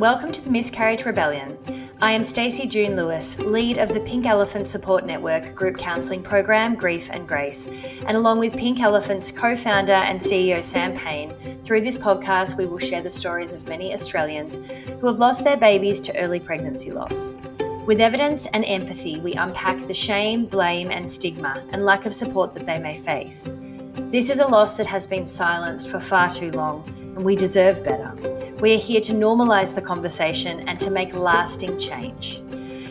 welcome to the Miscarriage Rebellion. I am Stacey June Lewis, lead of the Pink Elephant Support Network group counselling program, Grief and Grace. And along with Pink Elephant's co-founder and CEO Sam Payne, through this podcast we will share the stories of many Australians who have lost their babies to early pregnancy loss. With evidence and empathy, we unpack the shame, blame and stigma and lack of support that they may face. This is a loss that has been silenced for far too long, and we deserve better. We are here to normalise the conversation and to make lasting change.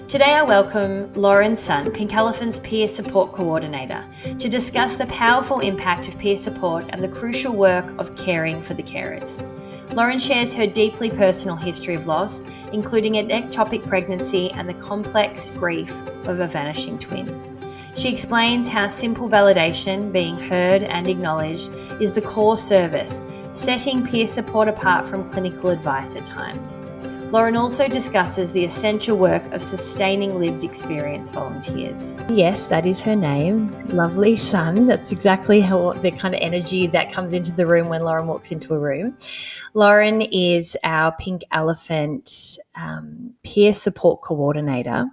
Today I welcome Lauren Sunt, Pink Elephant's Peer Support Coordinator, to discuss the powerful impact of peer support and the crucial work of caring for the carers. Lauren shares her deeply personal history of loss, including an ectopic pregnancy and the complex grief of a vanishing twin. She explains how simple validation, being heard and acknowledged, is the core service, setting peer support apart from clinical advice at times. Lauren also discusses the essential work of sustaining lived experience volunteers. Yes, that is her name. Lovely Sun. That's exactly how the kind of energy that comes into the room when Lauren walks into a room. Lauren is our Pink Elephant peer support coordinator,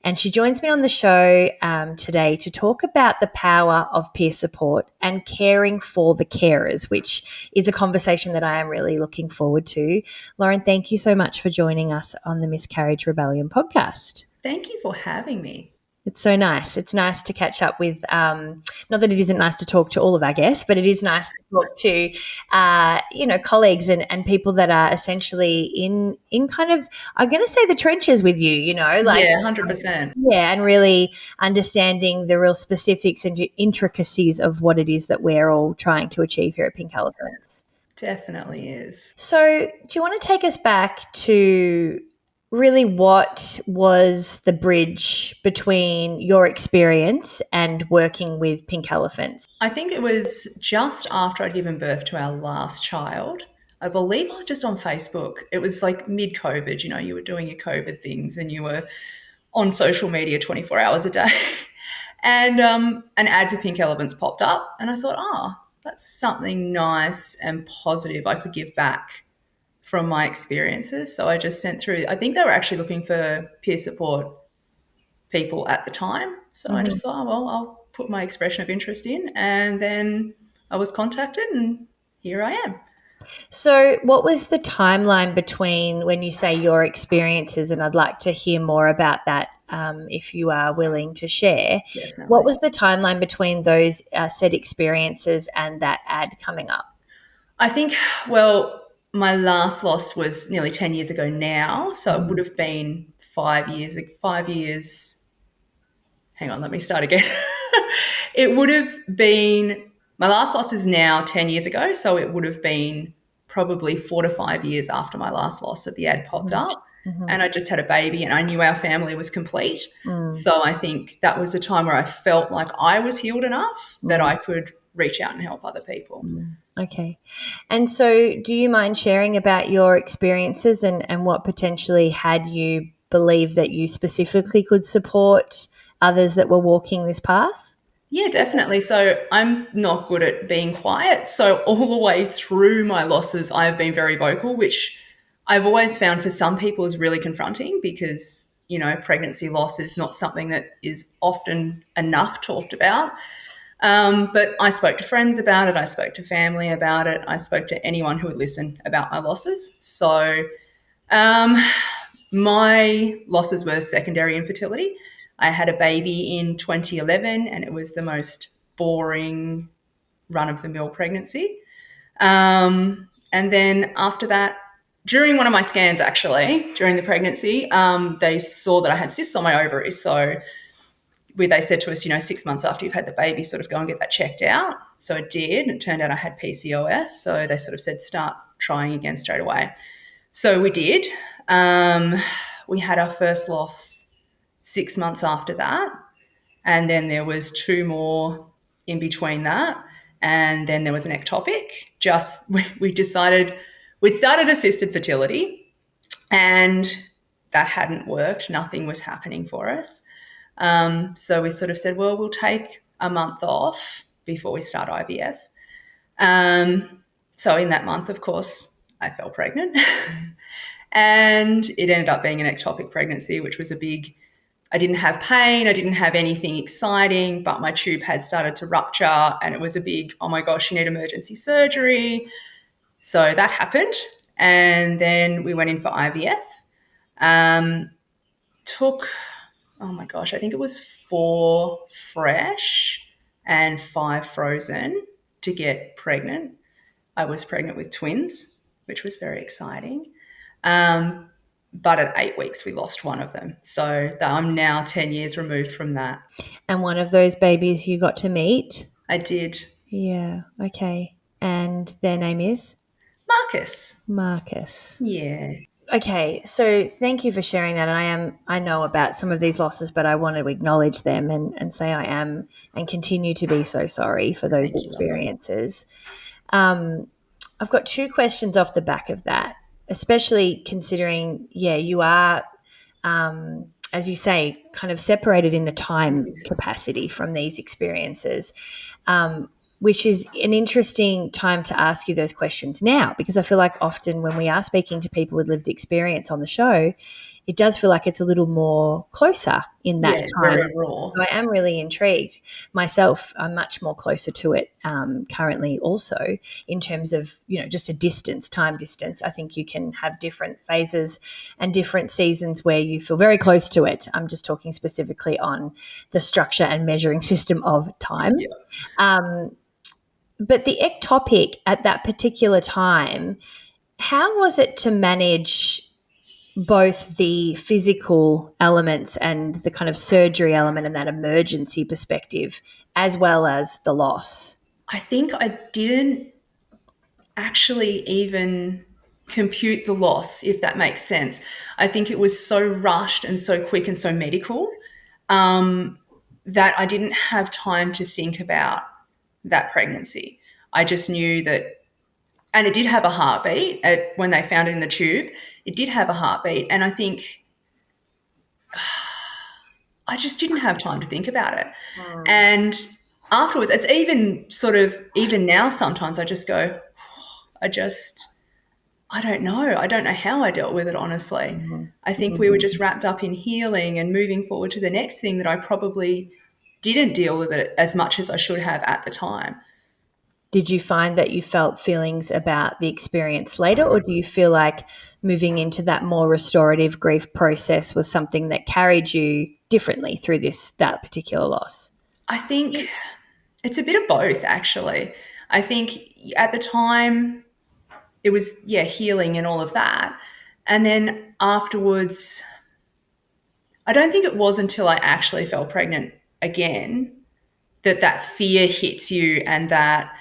and she joins me on the show today to talk about the power of peer support and caring for the carers, which is a conversation that I am really looking forward to. Lauren, thank you so much for joining us on the Miscarriage Rebellion podcast. Thank you for having me. It's so nice. It's nice to catch up with, not that it isn't nice to talk to all of our guests, but it is nice to talk to, colleagues and people that are essentially in kind of, I'm going to say the trenches with you, Yeah, 100%. Yeah, and really understanding the real specifics and intricacies of what it is that we're all trying to achieve here at Pink Elephants. Definitely is. So do you want to take us back to really what was the bridge between your experience and working with Pink Elephants? I think it was just after I'd given birth to our last child. I believe I was just on Facebook. It was like mid-COVID, you were doing your COVID things and you were on social media 24 hours a day. And an ad for Pink Elephants popped up and I thought, that's something nice and positive I could give back from my experiences. So I just sent through, I think they were actually looking for peer support people at the time. So I just thought, I'll put my expression of interest in. And then I was contacted and here I am. So what was the timeline between when you say your experiences, and I'd like to hear more about that if you are willing to share. Definitely. What was the timeline between those said experiences and that ad coming up? I think, my last loss was nearly 10 years ago now. So it would have been 5 years. Hang on, let me start again. It would have been, my last loss is now 10 years ago. So it would have been probably 4 to 5 years after my last loss that the ad popped up. And I just had a baby and I knew our family was complete. So I think that was a time where I felt like I was healed enough that I could reach out and help other people. Okay. And so do you mind sharing about your experiences and what potentially had you believe that you specifically could support others that were walking this path? Yeah, definitely. So I'm not good at being quiet. So all the way through my losses, I've been very vocal, which I've always found for some people is really confronting because, pregnancy loss is not something that is often enough talked about. But I spoke to friends about it. I spoke to family about it. I spoke to anyone who would listen about my losses. So my losses were secondary infertility. I had a baby in 2011 and it was the most boring run-of-the-mill pregnancy. And then after that, during one of my scans actually, during the pregnancy, they saw that I had cysts on my ovaries. So they said to us, 6 months after you've had the baby, sort of go and get that checked out. So I did, and it turned out I had PCOS. So they sort of said, start trying again straight away. So we did. We had our first loss 6 months after that. And then there was 2 more in between that. And then there was an ectopic. We decided we'd started assisted fertility and that hadn't worked. Nothing was happening for us. So we sort of said, we'll take a month off before we start IVF. So in that month, of course, I fell pregnant. And it ended up being an ectopic pregnancy, which was I didn't have pain, I didn't have anything exciting, but my tube had started to rupture and it was a big, oh my gosh, you need emergency surgery. So that happened. And then we went in for IVF. Took, oh my gosh, I think it was 4 fresh and 5 frozen to get pregnant. I was pregnant with twins, which was very exciting. But at 8 weeks, we lost one of them. So I'm now 10 years removed from that. And one of those babies you got to meet? I did. Yeah, okay. And their name is? Marcus. Marcus. Yeah. Okay, so thank you for sharing that. And I know about some of these losses, but I want to acknowledge them and say I am and continue to be so sorry for those experiences. I've got 2 questions off the back of that, especially considering, you are, as you say, kind of separated in a time capacity from these experiences, which is an interesting time to ask you those questions now, because I feel like often when we are speaking to people with lived experience on the show, it does feel like it's a little more closer in that time. Very raw. So I am really intrigued. Myself, I'm much more closer to it currently also in terms of, just a time distance. I think you can have different phases and different seasons where you feel very close to it. I'm just talking specifically on the structure and measuring system of time. Yeah. But the ectopic at that particular time, how was it to manage both the physical elements and the kind of surgery element and that emergency perspective, as well as the loss? I think I didn't actually even compute the loss, if that makes sense. I think it was so rushed and so quick and so medical that I didn't have time to think about that pregnancy. I just knew that, and it did have a heartbeat when they found it in the tube. It did have a heartbeat. And I think I just didn't have time to think about it. And afterwards, it's even now sometimes I just go, I don't know. I don't know how I dealt with it, honestly. I think we were just wrapped up in healing and moving forward to the next thing that I probably didn't deal with it as much as I should have at the time. Did you find that you felt feelings about the experience later, or do you feel like moving into that more restorative grief process was something that carried you differently through that particular loss? I think it's a bit of both, actually. I think at the time it was, healing and all of that. And then afterwards, I don't think it was until I actually fell pregnant again that fear hits you and that,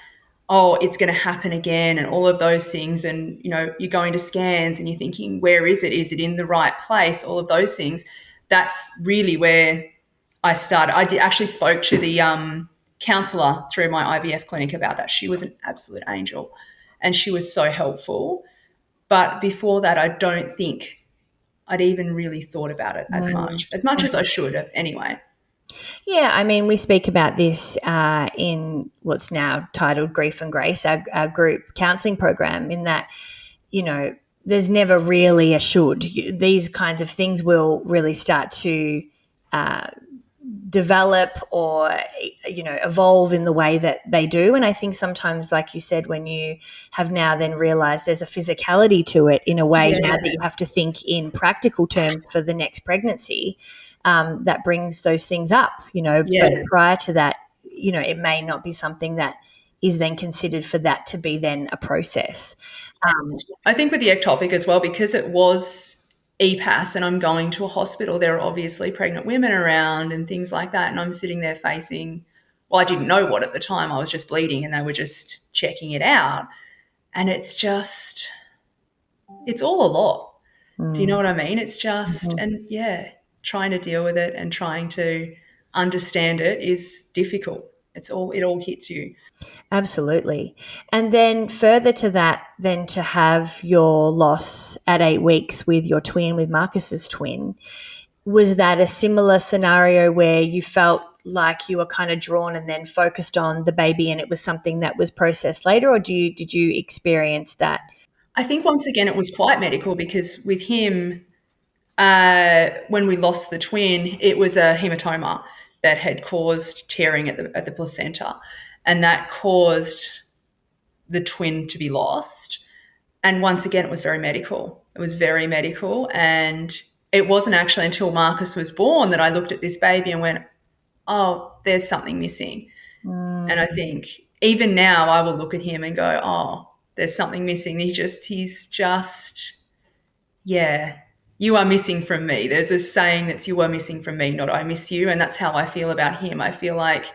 oh, it's going to happen again and all of those things. And, you're going to scans and you're thinking, where is it? Is it in the right place? All of those things. That's really where I started. Actually spoke to the counsellor through my IVF clinic about that. She was an absolute angel and she was so helpful. But before that, I don't think I'd even really thought about it as much as I should have anyway. Yeah, I mean, we speak about this in what's now titled Grief and Grace, our group counselling program, in that, there's never really a should. These kinds of things will really start to develop or, evolve in the way that they do. And I think sometimes, like you said, when you have now then realised there's a physicality to it in a way now that you have to think in practical terms for the next pregnancy, that brings those things up, but prior to that, it may not be something that is then considered for that to be then a process. I think with the ectopic as well, because it was EPAS and I'm going to a hospital, there are obviously pregnant women around and things like that. And I'm sitting there facing, I didn't know what at the time. I was just bleeding and they were just checking it out. And it's all a lot. Do you know what I mean? It's just, trying to deal with it and trying to understand it is difficult. It all hits you. Absolutely. And then further to that, then to have your loss at 8 weeks with your twin, with Marcus's twin, was that a similar scenario where you felt like you were kind of drawn and then focused on the baby and it was something that was processed later, or did you experience that? I think once again it was quite medical because with him, when we lost the twin, it was a hematoma that had caused tearing at the placenta, and that caused the twin to be lost. And once again, it was very medical. It was very medical, and it wasn't actually until Marcus was born that I looked at this baby and went, "Oh, there's something missing." And I think even now, I will look at him and go, "Oh, there's something missing." He's just, yeah, you are missing from me. There's a saying that's you are missing from me, not I miss you. And that's how I feel about him. I feel like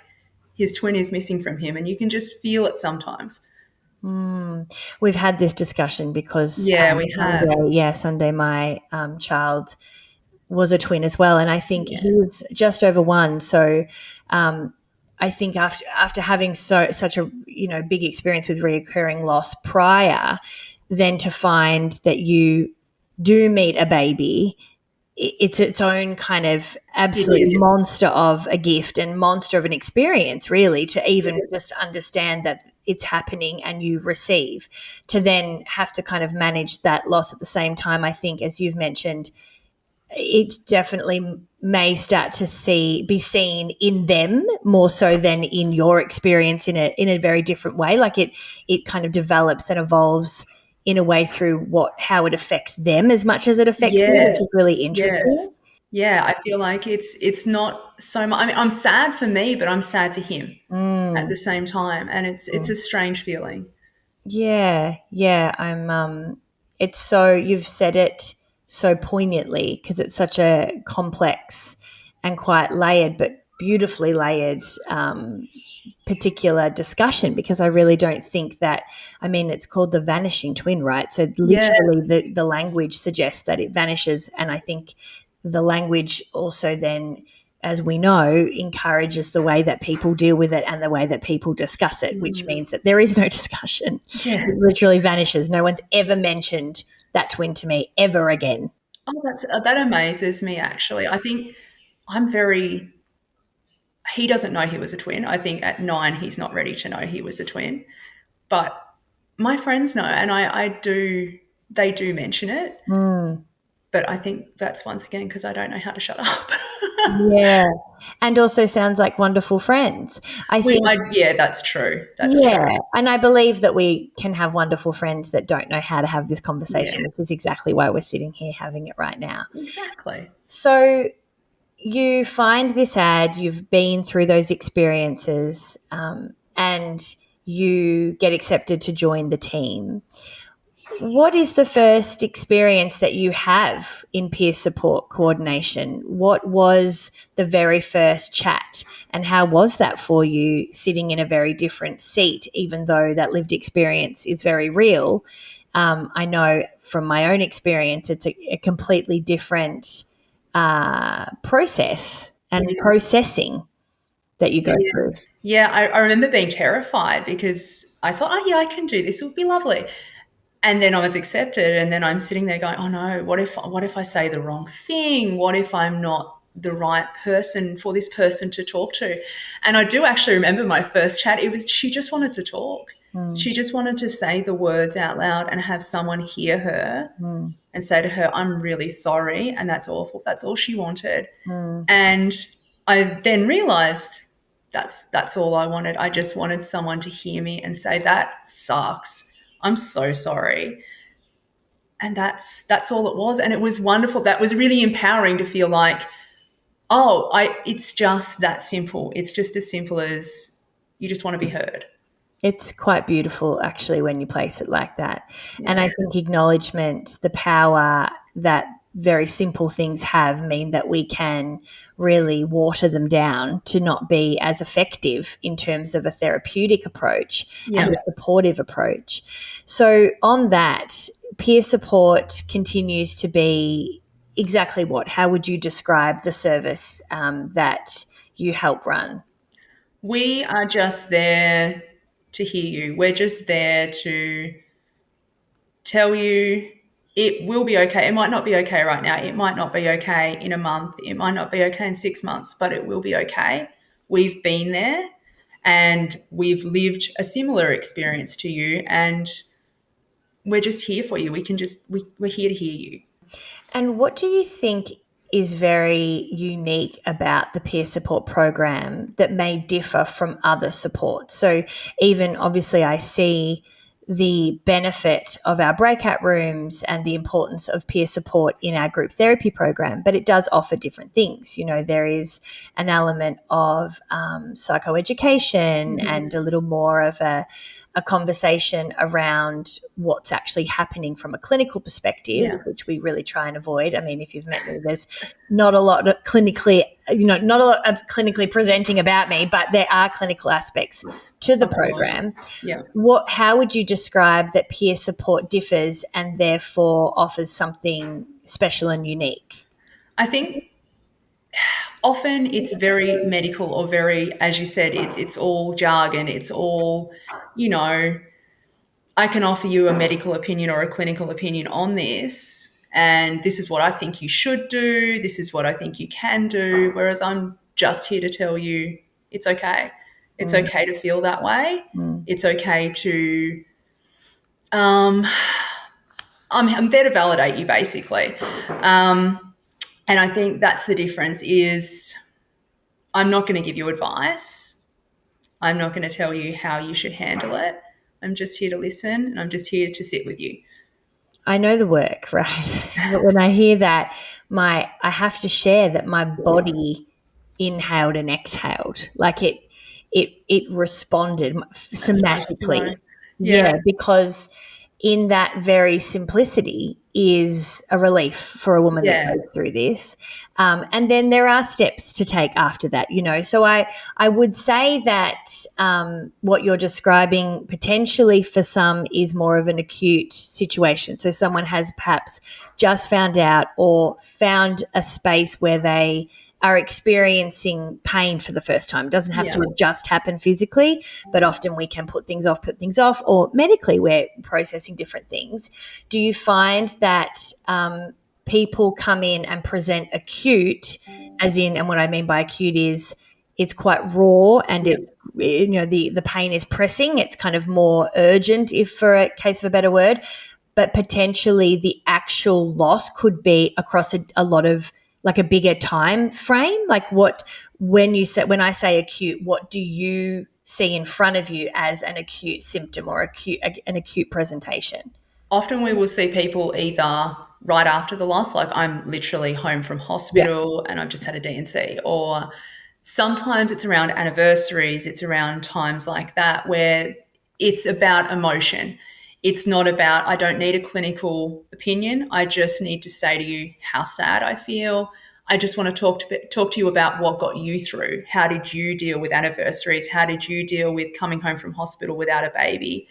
his twin is missing from him, and you can just feel it sometimes. We've had this discussion because Yeah, we have. Sunday, my child was a twin as well, and I think Yeah. he was just over one. So I think after having such a big experience with reoccurring loss prior, then to find that you do meet a baby, it's its own kind of It absolute is. monster of a gift and monster of an experience, really, to even just understand that it's happening and you receive, to then have to kind of manage that loss at the same time. I think, as you've mentioned, it definitely may start to be seen in them more so than in your experience in a very different way. Like it kind of develops and evolves in a way through how it affects them as much as it affects you, which Yes. is really Yes. interesting. Yeah, I feel like it's not so much. I mean, I'm sad for me, but I'm sad for him at Mm. the same time, and it's a strange feeling. Yeah, yeah. It's so, you've said it so poignantly because it's such a complex and quite layered, but beautifully layered particular discussion, because I really don't think that, I mean, it's called the vanishing twin, right? So Yeah. literally the language suggests that it vanishes. And I think the language also then, as we know, encourages the way that people deal with it and the way that people discuss it, which means that there is no discussion. Yeah. It literally vanishes. No one's ever mentioned that twin to me ever again. Oh, that amazes me actually. I think I'm very he doesn't know he was a twin. I think at 9 he's not ready to know he was a twin. But my friends know, and I do they do mention it, Mm. but I think that's once again because I don't know how to shut up. Yeah. And also sounds like wonderful friends. I think, Yeah, that's true. That's true. yeah. And I believe that we can have wonderful friends that don't know how to have this Yeah, conversation, which is exactly why we're sitting here having it right now. exactly. So you find this ad, you've been through those experiences, and you get accepted to join the team. What is the first experience that you have in peer support coordination? What was the very first chat, and how was that for you, sitting in a very different seat, even though that lived experience is very real? I know from my own experience, it's a completely different process and processing that you go Yeah. through. Yeah, I remember being terrified because I thought, oh yeah, I can do this. It would be lovely. And then I was accepted, and then I'm sitting there going, oh no, what if I say the wrong thing? What if I'm not the right person for this person to talk to? And I do actually remember my first chat. She just wanted to talk. Mm, She just wanted to say the words out loud and have someone hear her mm, and say to her, I'm really sorry. And that's awful. That's all she wanted. mm. And I then realized that's all I wanted. I just wanted someone to hear me and say, that sucks. I'm so sorry. And that's all it was. And it was wonderful. That was really empowering to feel like, oh, it's just that simple. It's just as simple as you just want to be heard. It's quite beautiful, actually, when you place it like that. And Yeah. I think acknowledgement, the power that very simple things have, mean that we can really water them down to not be as effective in terms of a therapeutic approach and Yeah. a supportive approach. So, on that, peer support continues to be exactly what? How would you describe the service that you help run? We are just there to hear you. We're just there to tell you it will be okay. It might not be okay right now. It might not be okay in a month. It might not be okay in 6 months, but it will be okay. We've been there and we've lived a similar experience to you. And we're just here for you. We're here to hear you. And what do you think is very unique about the peer support program that may differ from other supports? So, even obviously, I see the benefit of our breakout rooms and the importance of peer support in our group therapy program, but it does offer different things. You know, there is an element of psychoeducation and a little more of a conversation around what's actually happening from a clinical perspective, Yeah. which we really try and avoid. I mean, if you've met me, there's not a lot of clinically, not a lot of clinically presenting about me, but there are clinical aspects to the Of course. program. Yeah. How would you describe that peer support differs and therefore offers something special and unique? I think often it's very medical or very, as you said, it's all jargon. It's all, you know, I can offer you a medical opinion or a clinical opinion on this, and this is what I think you should do. This is what I think you can do. Whereas I'm just here to tell you it's okay. It's okay to feel that way. It's okay to, um, I'm there to validate you basically. And I think that's the difference is I'm not going to give you advice. I'm not going to tell you how you should handle it. I'm just here to listen and I'm just here to sit with you. I know the work, right? But when I hear that, I have to share that my body inhaled and exhaled. Like it responded That's nice to somatically. know. Yeah, Yeah. because in that very simplicity is a relief for a woman that Yeah. goes through this. And then there are steps to take after that, you know. So I would say that what you're describing potentially for some is more of an acute situation. So someone has perhaps just found out or found a space where they are experiencing pain for the first time. It doesn't have Yeah. to just happen physically, but often we can put things off, or medically we're processing different things. Do you find that people come in and present acute, as in, and what I mean by acute is it's quite raw and Yeah. it's, you know, the pain is pressing. It's kind of more urgent, if for a case of a better word, but potentially the actual loss could be across a lot of, like, a bigger time frame. Like, when I say acute, what do you see in front of you as an acute symptom or an acute presentation? Often we will see people either right after the loss, like I'm literally home from Yeah. hospital and I've just had a D&C, or sometimes it's around anniversaries, it's around times like that where it's about emotion. It's not about, I don't need a clinical opinion. I just need to say to you how sad I feel. I just want to talk to you about what got you through. How did you deal with anniversaries? How did you deal with coming home from hospital without a baby?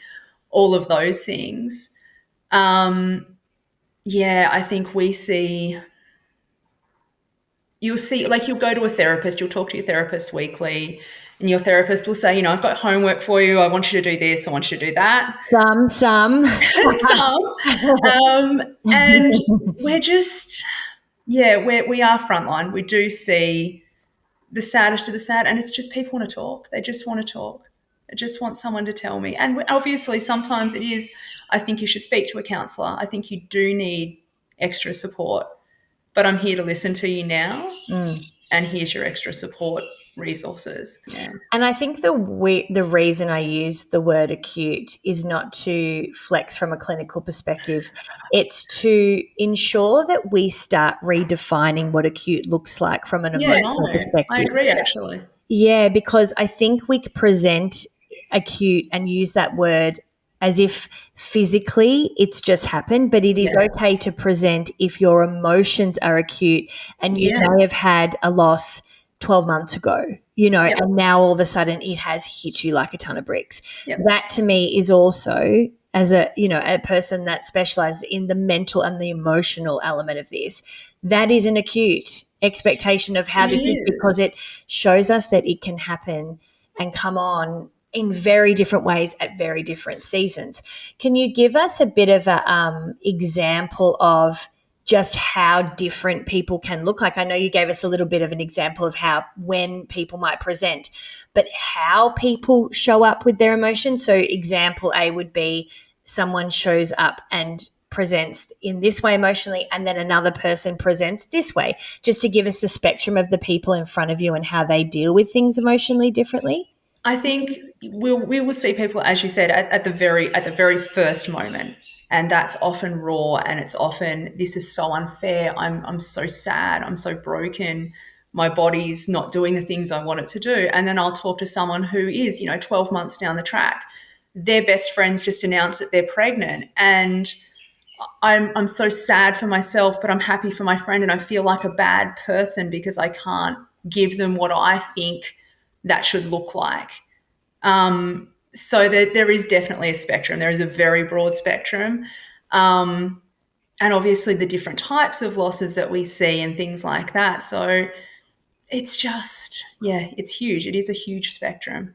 All of those things. Yeah, I think you'll see, like, you'll go to a therapist, you'll talk to your therapist weekly, and your therapist will say, I've got homework for you. I want you to do this. I want you to do that. Some. Some. And we're just, yeah, we are frontline. We do see the saddest of the sad, and it's just people want to talk. They just want to talk. I just want someone to tell me. And obviously, sometimes it is, I think you should speak to a counsellor. I think you do need extra support. But I'm here to listen to you now, and here's your extra support resources. Yeah. And I think the reason I use the word acute is not to flex from a clinical perspective. It's to ensure that we start redefining what acute looks like from an Yeah, emotional no, I perspective. agree actually. Yeah, because I think we present acute and use that word as if physically it's just happened, but it is Yeah. okay to present if your emotions are acute and you Yeah. may have had a loss 12 months ago, Yep. and now all of a sudden it has hit you like a ton of bricks. Yep. That to me is also, as a person that specializes in the mental and the emotional element of this, that is an acute expectation of how It this is, because is. it shows us that it can happen and come on in very different ways at very different seasons. Can you give us a bit of a example of just how different people can look like? I know you gave us a little bit of an example of when people might present, but how people show up with their emotions. So example A would be someone shows up and presents in this way emotionally, and then another person presents this way, just to give us the spectrum of the people in front of you and how they deal with things emotionally differently? I think we will see people, as you said, at the very first moment, and that's often raw, and it's often, this is so unfair. I'm so sad. I'm so broken. My body's not doing the things I want it to do. And then I'll talk to someone who is, 12 months down the track. Their best friends just announce that they're pregnant, and I'm so sad for myself, but I'm happy for my friend, and I feel like a bad person because I can't give them what I think that should look like. So there is definitely a spectrum. There is a very broad spectrum. And obviously the different types of losses that we see and things like that. So it's just, it's huge. It is a huge spectrum.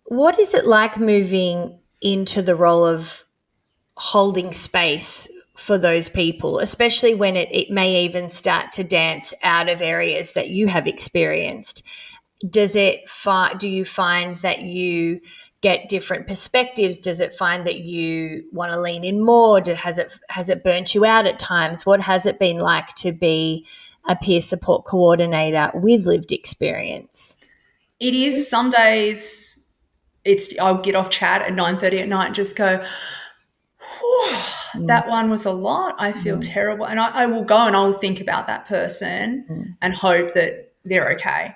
What is it like moving into the role of holding space for those people, especially when it may even start to dance out of areas that you have experienced? Do you find that you get different perspectives? Does it find that you want to lean in more? Has it burnt you out at times? What has it been like to be a peer support coordinator with lived experience? It is some days I'll get off chat at 9:30 at night and just go, that one was a lot. I feel terrible. And I will go and I will think about that person and hope that they're okay.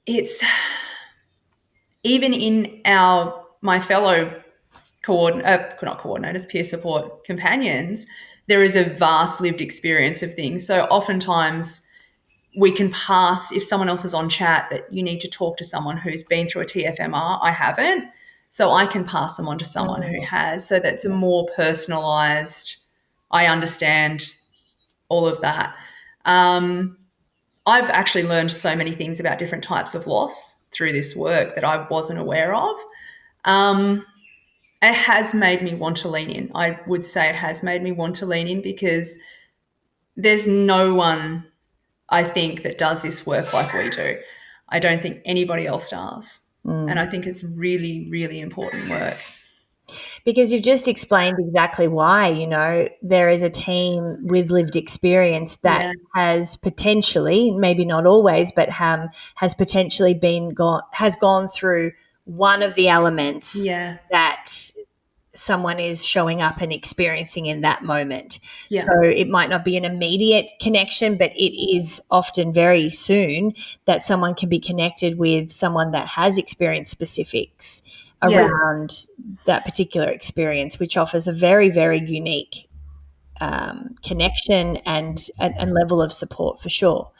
It's even in my fellow not coordinators, peer support companions, there is a vast lived experience of things. So oftentimes we can pass, if someone else is on chat that you need to talk to someone who's been through a TFMR, I haven't. So I can pass them on to someone who has. So that's a more personalized, I understand all of that. I've actually learned so many things about different types of loss through this work that I wasn't aware of. It has made me want to lean in. I would say it has made me want to lean in because there's no one, I think, that does this work like we do. I don't think anybody else does. And I think it's really, really important work. Because you've just explained exactly why, there is a team with lived experience that has potentially, maybe not always, but has potentially has gone through one of the elements that someone is showing up and experiencing in that moment. Yeah. So it might not be an immediate connection, but it is often very soon that someone can be connected with someone that has experienced specifics around that particular experience, which offers a very, very unique connection and level of support for sure.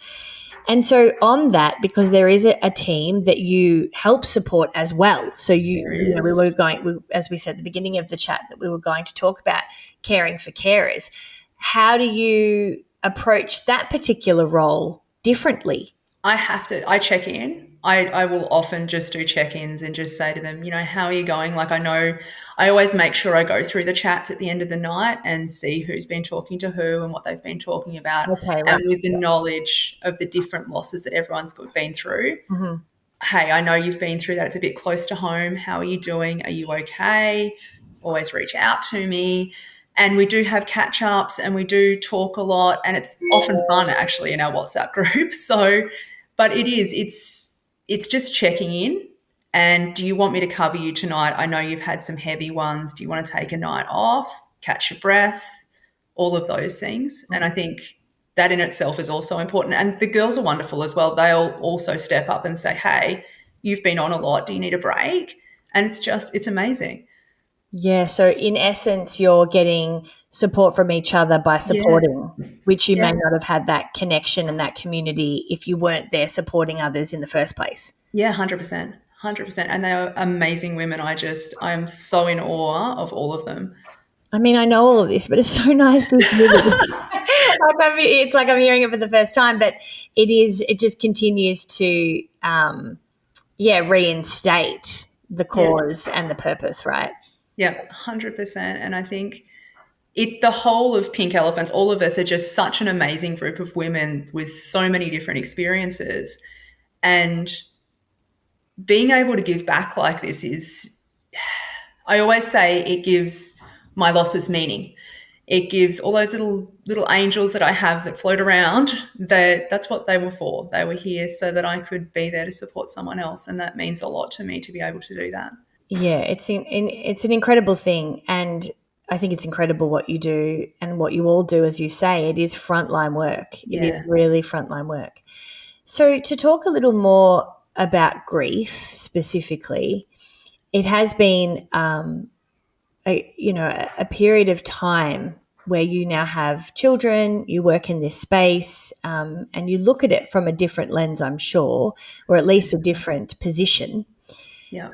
And so on that, because there is a team that you help support as well. So we were as we said at the beginning of the chat, that we were going to talk about caring for carers. How do you approach that particular role differently? I check in. I will often just do check-ins and just say to them, how are you going? Like, I always make sure I go through the chats at the end of the night and see who's been talking to who and what they've been talking about. Okay, right. And with the knowledge of the different losses that everyone's been through, hey, I know you've been through that. It's a bit close to home. How are you doing? Are you okay? Always reach out to me. And we do have catch-ups and we do talk a lot, and it's often fun actually in our WhatsApp group. So, but it's just checking in. And do you want me to cover you tonight? I know you've had some heavy ones. Do you want to take a night off? Catch your breath? All of those things. And I think that in itself is also important. And the girls are wonderful as well. They'll also step up and say, hey, you've been on a lot. Do you need a break? And it's amazing. Yeah. So in essence, you're getting support from each other by supporting, which you may not have had that connection and that community if you weren't there supporting others in the first place. Yeah, 100%. 100%. And they are amazing women. I'm so in awe of all of them. I mean, I know all of this, but it's so nice to hear it. It's like I'm hearing it for the first time, but it just continues to, reinstate the cause and the purpose, right? Yeah, 100%. And I think the whole of Pink Elephants, all of us are just such an amazing group of women with so many different experiences. And being able to give back like this is, I always say it gives my losses meaning. It gives all those little angels that I have that float around, that's what they were for. They were here so that I could be there to support someone else, and that means a lot to me to be able to do that. Yeah, it's an incredible thing, and I think it's incredible what you do and what you all do. As you say, it is frontline work. It is Yeah. really frontline work. So, to talk a little more about grief specifically, it has been a period of time where you now have children, you work in this space, and you look at it from a different lens, I'm sure, or at least a different position. Yeah.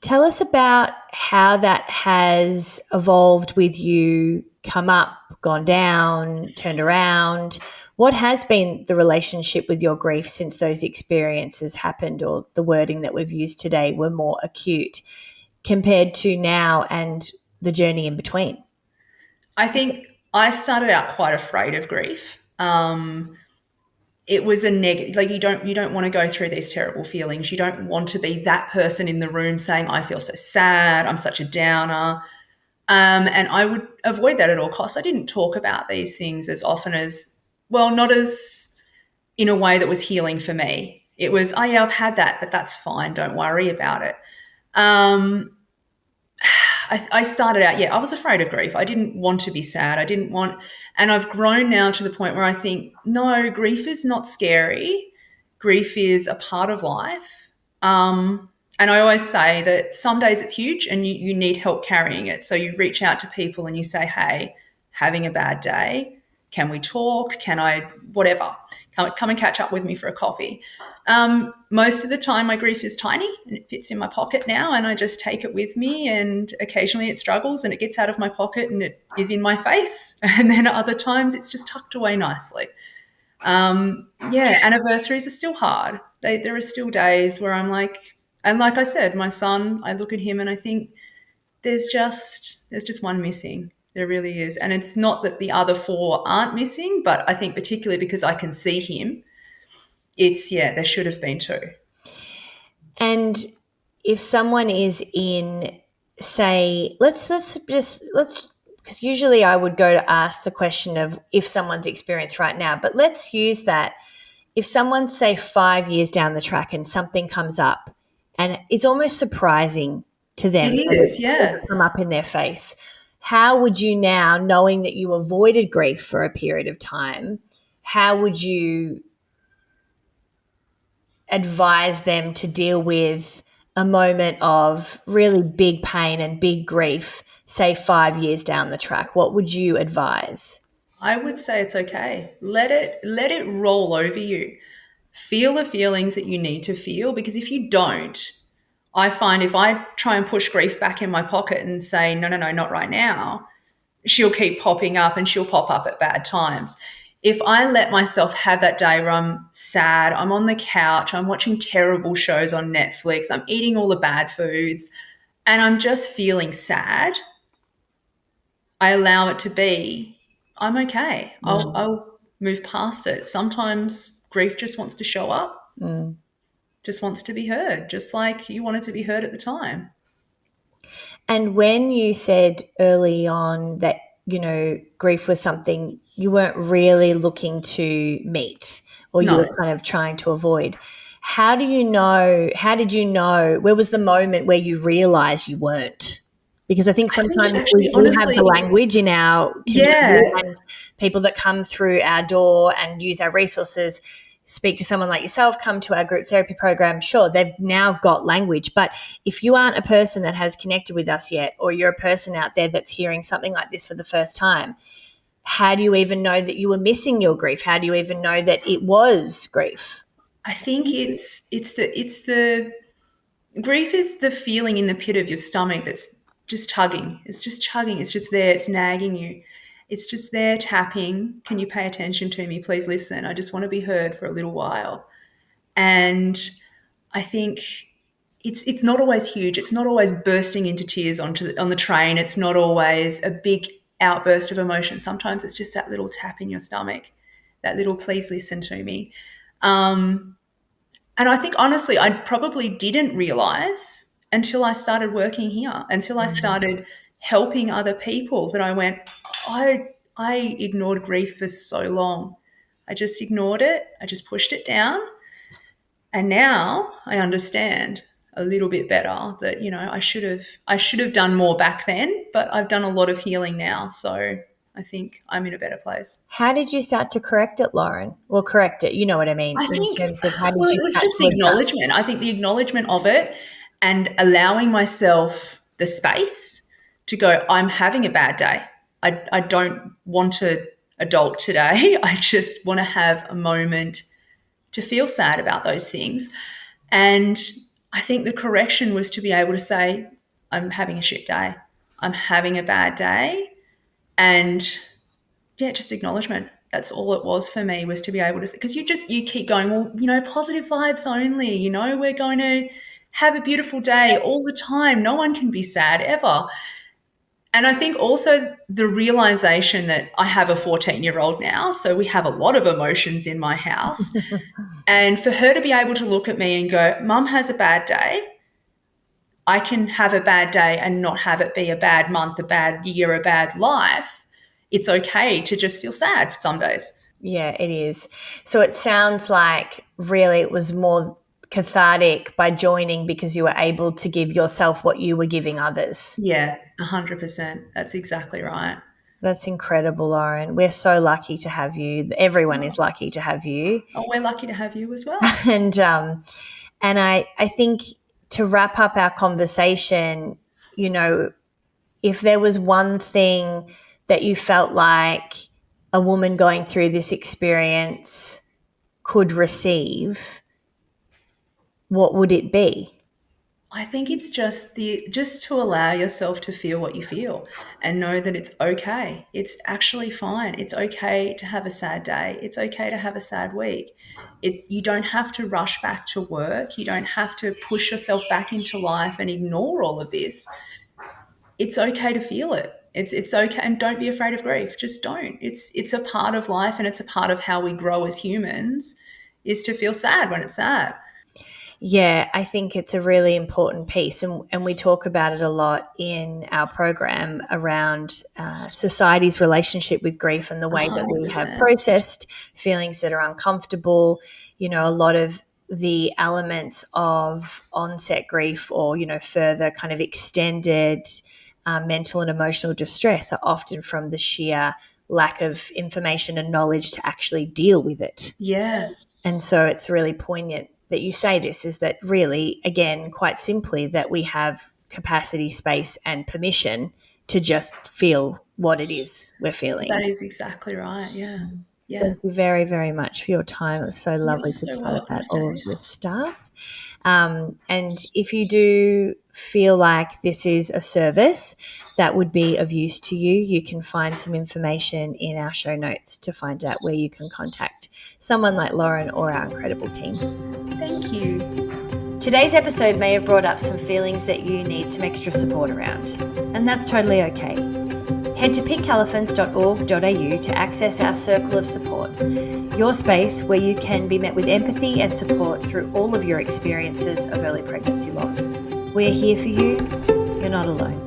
Tell us about how that has evolved with you, come up, gone down, turned around. What has been the relationship with your grief since those experiences happened, or the wording that we've used today were more acute compared to now and the journey in between? I think I started out quite afraid of grief. It was a negative, like you don't want to go through these terrible feelings. You don't want to be that person in the room saying, I feel so sad, I'm such a downer. And I would avoid that at all costs. I didn't talk about these things as often as, well, not as in a way that was healing for me. It was, oh yeah, I've had that, but that's fine. Don't worry about it. Um, I started out, yeah, I was afraid of grief. I didn't want to be sad. I didn't want, and I've grown now to the point where I think, no, grief is not scary. Grief is a part of life. And I always say that some days it's huge and you need help carrying it. So you reach out to people and you say, hey, having a bad day. Can we talk? Can I, whatever, come and catch up with me for a coffee. Most of the time, my grief is tiny and it fits in my pocket now, and I just take it with me. And occasionally it struggles and it gets out of my pocket and it is in my face. And then other times it's just tucked away nicely. Yeah, anniversaries are still hard. There are still days where I'm like, and like I said, my son, I look at him and I think there's just one missing. There really is. And it's not that the other four aren't missing, but I think particularly because I can see him, yeah, there should have been two. And if someone is in, say, let's because usually I would go to ask the question of if someone's experience right now, but let's use that. If someone's, say, 5 years down the track and something comes up and it's almost surprising to them It that is, it yeah. doesn't come up in their face, how would you now, knowing that you avoided grief for a period of time, how would you advise them to deal with a moment of really big pain and big grief, say 5 years down the track? What would you advise? I would say it's okay. Let it roll over you. Feel the feelings that you need to feel, because if you don't, I find if I try and push grief back in my pocket and say, no, no, no, not right now, she'll keep popping up and she'll pop up at bad times. If I let myself have that day where I'm sad, I'm on the couch, I'm watching terrible shows on Netflix, I'm eating all the bad foods, and I'm just feeling sad, I allow it to be, I'm okay. I'll move past it. Sometimes grief just wants to show up, just wants to be heard, just like you wanted to be heard at the time. And when you said early on that, grief was something you weren't really looking to meet or you No, were kind of trying to avoid, how did you know, where was the moment where you realized you weren't? Because I think I think it sometimes actually, we have the honestly, language in our yeah, community and people that come through our door and use our resources, speak to someone like yourself, come to our group therapy program. Sure, they've now got language. But if you aren't a person that has connected with us yet, or you're a person out there that's hearing something like this for the first time, how do you even know that you were missing your grief? How do you even know that it was grief? I think it's the grief is the feeling in the pit of your stomach that's just tugging. It's just chugging. It's just there. It's nagging you. It's just there tapping. Can you pay attention to me? Please listen. I just want to be heard for a little while. And I think it's not always huge. It's not always bursting into tears on the train. It's not always a big outburst of emotion. Sometimes it's just that little tap in your stomach, that little please listen to me. And I think honestly, I probably didn't realize until I started working here, until I started helping other people, that I went, I ignored grief for so long. I just ignored it. I just pushed it down. And now I understand a little bit better that, I should have done more back then, but I've done a lot of healing now. So I think I'm in a better place. How did you start to correct it, Lauren? Well, correct it, you know what I mean, I in think, terms of how did well, you it was catch just the yourself? acknowledgement. I think the acknowledgement of it and allowing myself the space to go, I'm having a bad day. I don't want to adult today. I just want to have a moment to feel sad about those things. And I think the correction was to be able to say, I'm having a shit day. I'm having a bad day. And yeah, just acknowledgement. That's all it was for me, was to be able to, because you keep going, well, positive vibes only, we're going to have a beautiful day all the time. No one can be sad ever. And I think also the realization that I have a 14-year-old now, so we have a lot of emotions in my house. And for her to be able to look at me and go, Mum has a bad day. I can have a bad day and not have it be a bad month, a bad year, a bad life. It's okay to just feel sad some days. Yeah, it is. So it sounds like really it was more cathartic by joining because you were able to give yourself what you were giving others. Yeah, 100%. That's exactly right. That's incredible, Lauren. We're so lucky to have you. Everyone is lucky to have you. Oh, we're lucky to have you as well. And I think to wrap up our conversation, if there was one thing that you felt like a woman going through this experience could receive, what would it be? I think it's just to allow yourself to feel what you feel and know that it's okay. It's actually fine. It's okay to have a sad day. It's okay to have a sad week. You don't have to rush back to work. You don't have to push yourself back into life and ignore all of this. It's okay to feel it. It's okay, and don't be afraid of grief. Just don't. It's a part of life, and it's a part of how we grow as humans, is to feel sad when it's sad. Yeah, I think it's a really important piece, and we talk about it a lot in our program around society's relationship with grief and the way that we have 100%. processed feelings that are uncomfortable. A lot of the elements of onset grief or, further kind of extended mental and emotional distress are often from the sheer lack of information and knowledge to actually deal with it. Yeah. And so it's really poignant that you say this, is that really, again, quite simply, that we have capacity, space, and permission to just feel what it is we're feeling. That is exactly right. Yeah. Yeah. Thank you very, very much for your time. It was so lovely so to chat welcome, about all of Stacey. this stuff. And if you do feel like this is a service that would be of use to you, you can find some information in our show notes to find out where you can contact someone like Lauren or our incredible team. Thank you. Today's episode may have brought up some feelings that you need some extra support around, and that's totally okay. Head to pinkelephants.org.au to access our circle of support, your space where you can be met with empathy and support through all of your experiences of early pregnancy loss. We're here for you. You're not alone.